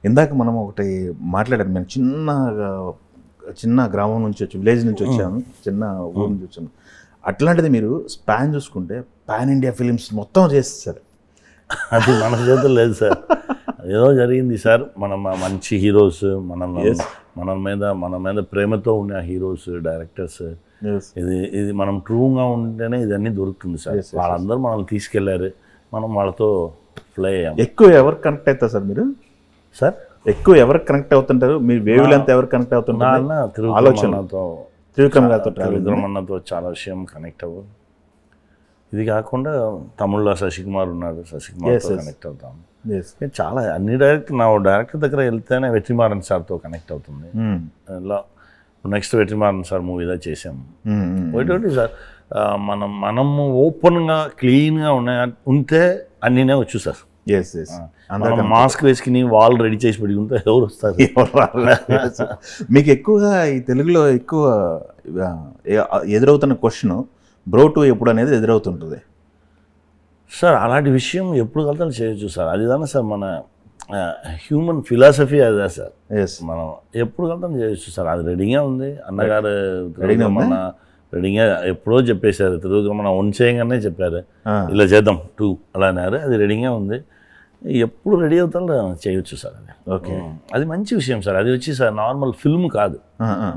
ఇందాక మనం ఒకటి మాట్లాడారు, మేము చిన్న గ్రామం నుంచి వచ్చి విలేజ్ నుంచి వచ్చాము, చిన్న ఊరు నుంచి వచ్చాము. అట్లాంటిది మీరు స్పాన్ చూసుకుంటే పాన్ ఇండియా ఫిలిమ్స్ మొత్తం చేస్తారు. అది మన చేతుల్లో లేదు సార్, ఏదో జరిగింది సార్. మంచి హీరోస్, మన మీద ప్రేమతో ఉన్న హీరోస్, డైరెక్టర్స్, ఇది మనం ట్రూగా ఉంటేనే ఇదన్నీ దొరుకుతుంది సార్. వాళ్ళందరూ మనల్ని తీసుకెళ్లారు, మనం వాళ్ళతో ఫ్లై అయ్యాం. ఎక్కువ ఎవరు కనెక్ట్ అవుతారు సార్ మీరు? సార్ ఎక్కువ ఎవరికి కనెక్ట్ అవుతుంటారు? మీరు వేవ్ లెంత్ ఎవరు కనెక్ట్ అవుతుంటారు? త్రివిక్రమన్నతో చాలా విషయం కనెక్ట్ అవ్వు. ఇది కాకుండా తమిళ్లో శశికుమార్ ఉన్నారు, శశికుమార్తో కనెక్ట్ అవుతాం. చాలా అన్ని డైరెక్టర్ దగ్గర వెళ్తేనే వెట్రిమారన్ సార్తో కనెక్ట్ అవుతుంది. ఇలా నెక్స్ట్ వెట్రిమారన్ సార్ మూవీలో చేసాము. ఒకటి సార్, మనము ఓపెన్గా క్లీన్గా ఉంటే అన్నీనే వచ్చు సార్. మాస్క్ వేసుకుని వాల్ రెడీ చేసి పెట్టుకుంటే ఎవరు వస్తారు? మీకు ఎక్కువగా ఈ తెలుగులో ఎక్కువ ఎదురవుతున్న క్వశ్చన్ బ్రో 2 ఎప్పుడు అనేది ఎదురవుతుంటుంది సార్. అలాంటి విషయం ఎప్పుడు కలుతాను చేయొచ్చు సార్. అది దాని సార్ మన హ్యూమన్ ఫిలాసఫీ అదే సార్. మనం ఎప్పుడు కలుతాను చేయొచ్చు సార్. అది రెడీగా ఉంది. అన్నగారు రెడీగా ఎప్పుడో చెప్పేశారు, తిరుగురమణ 1 చేయగానే చెప్పారు ఇలా చేద్దాం 2 అలా అన్నారు. అది రెడీగా ఉంది, ఎప్పుడు రెడీ అవుతారో చేయొచ్చు సార్. అది ఓకే, అది మంచి విషయం సార్. అది వచ్చి సార్ నార్మల్ ఫిల్మ్ కాదు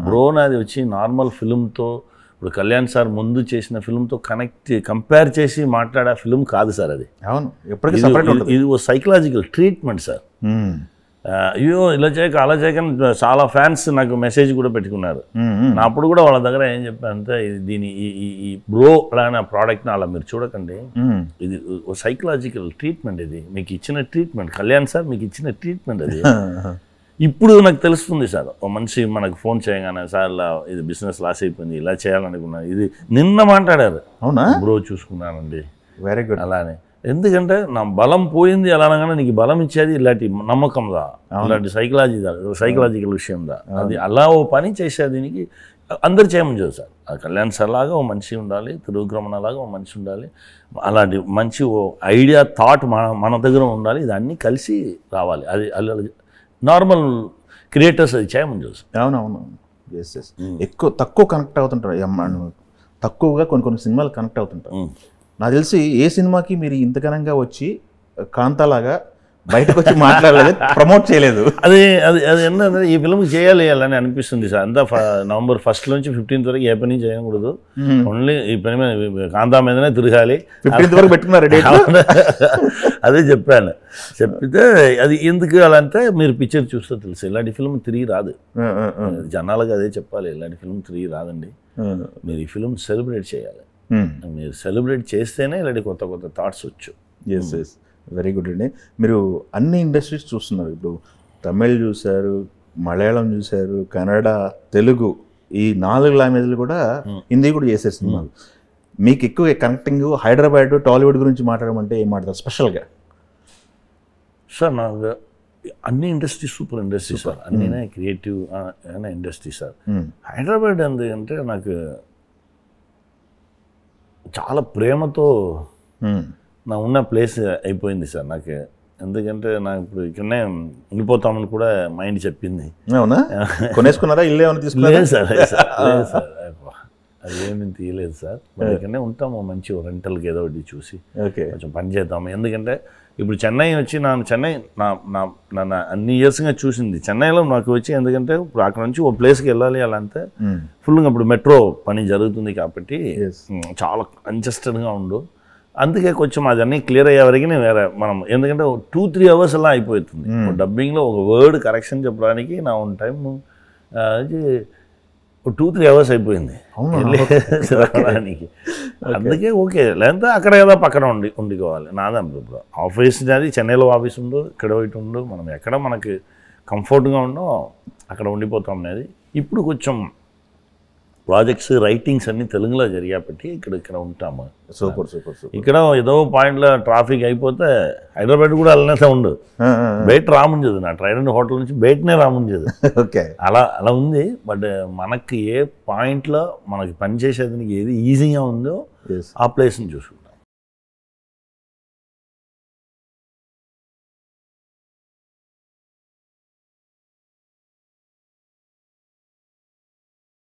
బ్రోన్, అది వచ్చి నార్మల్ ఫిల్మ్తో, ఇప్పుడు కళ్యాణ్ సార్ ముందు చేసిన ఫిల్మ్తో కంపేర్ చేసి మాట్లాడే ఫిల్మ్ కాదు సార్ అది. అవును, ఇది ఓ సైకలాజికల్ ట్రీట్మెంట్ సార్. అయ్యో ఇలా చేయక అలా చేయకని చాలా ఫ్యాన్స్ నాకు మెసేజ్ కూడా పెట్టుకున్నారు. నా అప్పుడు కూడా వాళ్ళ దగ్గర ఏం చెప్పానంటే, దీని ఈ బ్రో అలానే ప్రోడక్ట్ని అలా మీరు చూడకండి, ఇది ఓ సైకలాజికల్ ట్రీట్మెంట్. ఇది మీకు ఇచ్చిన ట్రీట్మెంట్, కళ్యాణ్ సార్ మీకు ఇచ్చిన ట్రీట్మెంట్ అది. ఇప్పుడు నాకు తెలుస్తుంది సార్, ఓ మనిషి మనకు ఫోన్ చేయగానే సార్ ఇలా ఇది బిజినెస్ లాస్ అయిపోయింది, ఇలా చేయాలనుకున్నాను, ఇది నిన్న మాట్లాడారు. అవునా? బ్రో చూసుకున్నానండి, వెరీ గుడ్. అలానే ఎందుకంటే నా బలం పోయింది అలా అనగానే నీకు బలం ఇచ్చేది ఇలాంటి నమ్మకందా, ఇలాంటి సైకలాజికల్ విషయందా. అది అలా ఓ పని చేసే దీనికి అందరు చేయమని చెప్పారు సార్. కళ్యాణ్ సార్ లాగా ఓ మనిషి ఉండాలి, తిరుగురమణ లాగా ఓ మనిషి ఉండాలి, అలాంటి మంచి ఓ ఐడియా థాట్ మన దగ్గర ఉండాలి, ఇది అన్నీ కలిసి రావాలి. అది నార్మల్ క్రియేటర్స్ అది చేయమని చూసారు. అవునవును, ఎస్ ఎస్. తక్కువ కనెక్ట్ అవుతుంటారు, తక్కువగా కొన్ని సినిమాలు కనెక్ట్ అవుతుంటారు. నాకు తెలిసి ఏ సినిమాకి మీరు ఇంతకనంగా వచ్చి కాంతాలాగా బయటకు వచ్చి మాట్లాడలేదు, ప్రమోట్ చేయలేదు. అది ఏంటంటే ఈ ఫిల్మ్ చేయాలి అని అనిపిస్తుంది సార్. అంతా నవంబర్ 1 నుంచి 15 వరకు ఏ పని చేయకూడదు, ఓన్లీ ఈ పని మీద కాంతా మీదనే తిరగాలి. 15 వరకు పెట్టుకున్నారు. అదే చెప్పాను. చెప్పితే అది ఎందుకు అలా అంటే, మీరు పిక్చర్ చూస్తే తెలుసు, ఇలాంటి ఫిల్మ్ తిరిగి రాదు. జనాలకు అదే చెప్పాలి, ఇలాంటి ఫిల్మ్ తిరిగి రాదండి, మీరు ఈ ఫిల్మ్ సెలబ్రేట్ చేయాలి. మీరు సెలబ్రేట్ చేస్తేనే ఇలాంటి కొత్త కొత్త థాట్స్ వచ్చు. ఎస్ ఎస్, వెరీ గుడ్ అండి. మీరు అన్ని ఇండస్ట్రీస్ చూస్తున్నారు, ఇప్పుడు తమిళ్ చూశారు, మలయాళం చూశారు, కన్నడ, తెలుగు, ఈ 4 లాంగ్వేజ్లు కూడా, హిందీ కూడా చేశారు సినిమాలు. మీకు ఎక్కువ కనెక్టింగ్ హైదరాబాద్, టాలీవుడ్ గురించి మాట్లాడమంటే ఏం మాట్లాడతారు స్పెషల్గా? సార్ నాకు అన్ని ఇండస్ట్రీ సూపర్ ఇండస్ట్రీ సార్, అన్నీ క్రియేటివ్ ఇండస్ట్రీ సార్. హైదరాబాద్ ఎందుకంటే నాకు చాలా ప్రేమతో నా ఉన్న ప్లేస్ అయిపోయింది సార్ నాకు. ఎందుకంటే నాకు ఇప్పుడు ఇక్కడనే ఉండిపోతామని కూడా మైండ్ చెప్పింది. అవునా? కొనేసుకున్నారా? ఇల్లు ఏమైనా తీసుకున్నారా? లేదు సార్, అదేమీ తీయలేదు సార్. ఇక్కడనే ఉంటాము, మంచి రెంటల్కి ఏదో ఒకటి చూసి కొంచెం పని చేద్దాము. ఎందుకంటే ఇప్పుడు చెన్నై వచ్చి నన్ను అన్ని ఇయర్స్గా చూసింది చెన్నైలో నాకు వచ్చి. ఎందుకంటే ఇప్పుడు అక్కడ నుంచి ఓ ప్లేస్కి వెళ్ళాలి అలా అంతే ఫుల్గా ఇప్పుడు మెట్రో పని జరుగుతుంది కాబట్టి చాలా కంజెస్టెడ్గా ఉండు. అందుకే కొంచెం అదన్నీ క్లియర్ అయ్యే వరకు వేరే మనం, ఎందుకంటే 2-3 అవర్స్ అలా అయిపోతుంది డబ్బింగ్లో ఒక వర్డ్ కరెక్షన్ చెప్పడానికి. నా ఓన్ టైం 2-3 అవర్స్ అయిపోయింది రావడానికి. అందుకే ఓకే, లేదంటే అక్కడ ఏదో పక్కన ఉండికోవాలి. నాదే ఇప్పుడు ఆఫీస్ అది చెన్నైలో ఆఫీస్ ఉండు, ఇక్కడ ఒకటి ఉండు, మనం ఎక్కడ మనకి కంఫర్ట్గా ఉండో అక్కడ ఉండిపోతాం అనేది. ఇప్పుడు కొంచెం ప్రాజెక్ట్స్ రైటింగ్స్ అన్నీ తెలుగులో జరిగాబట్టి ఇక్కడ ఉంటాము. Super super super. ఇక్కడ ఏదో పాయింట్లో ట్రాఫిక్ అయిపోతే హైదరాబాద్ కూడా వెళ్ళినట్టే ఉండు, బయట రాముంజదు. నా ట్రైడెంట్ హోటల్ నుంచి బయటనే రాముంజదు. ఓకే, అలా ఉంది. బట్ మనకి ఏ పాయింట్లో మనకి పని చేసేదానికి ఏది ఈజీగా ఉందో ఆ ప్లేస్ని చూసు.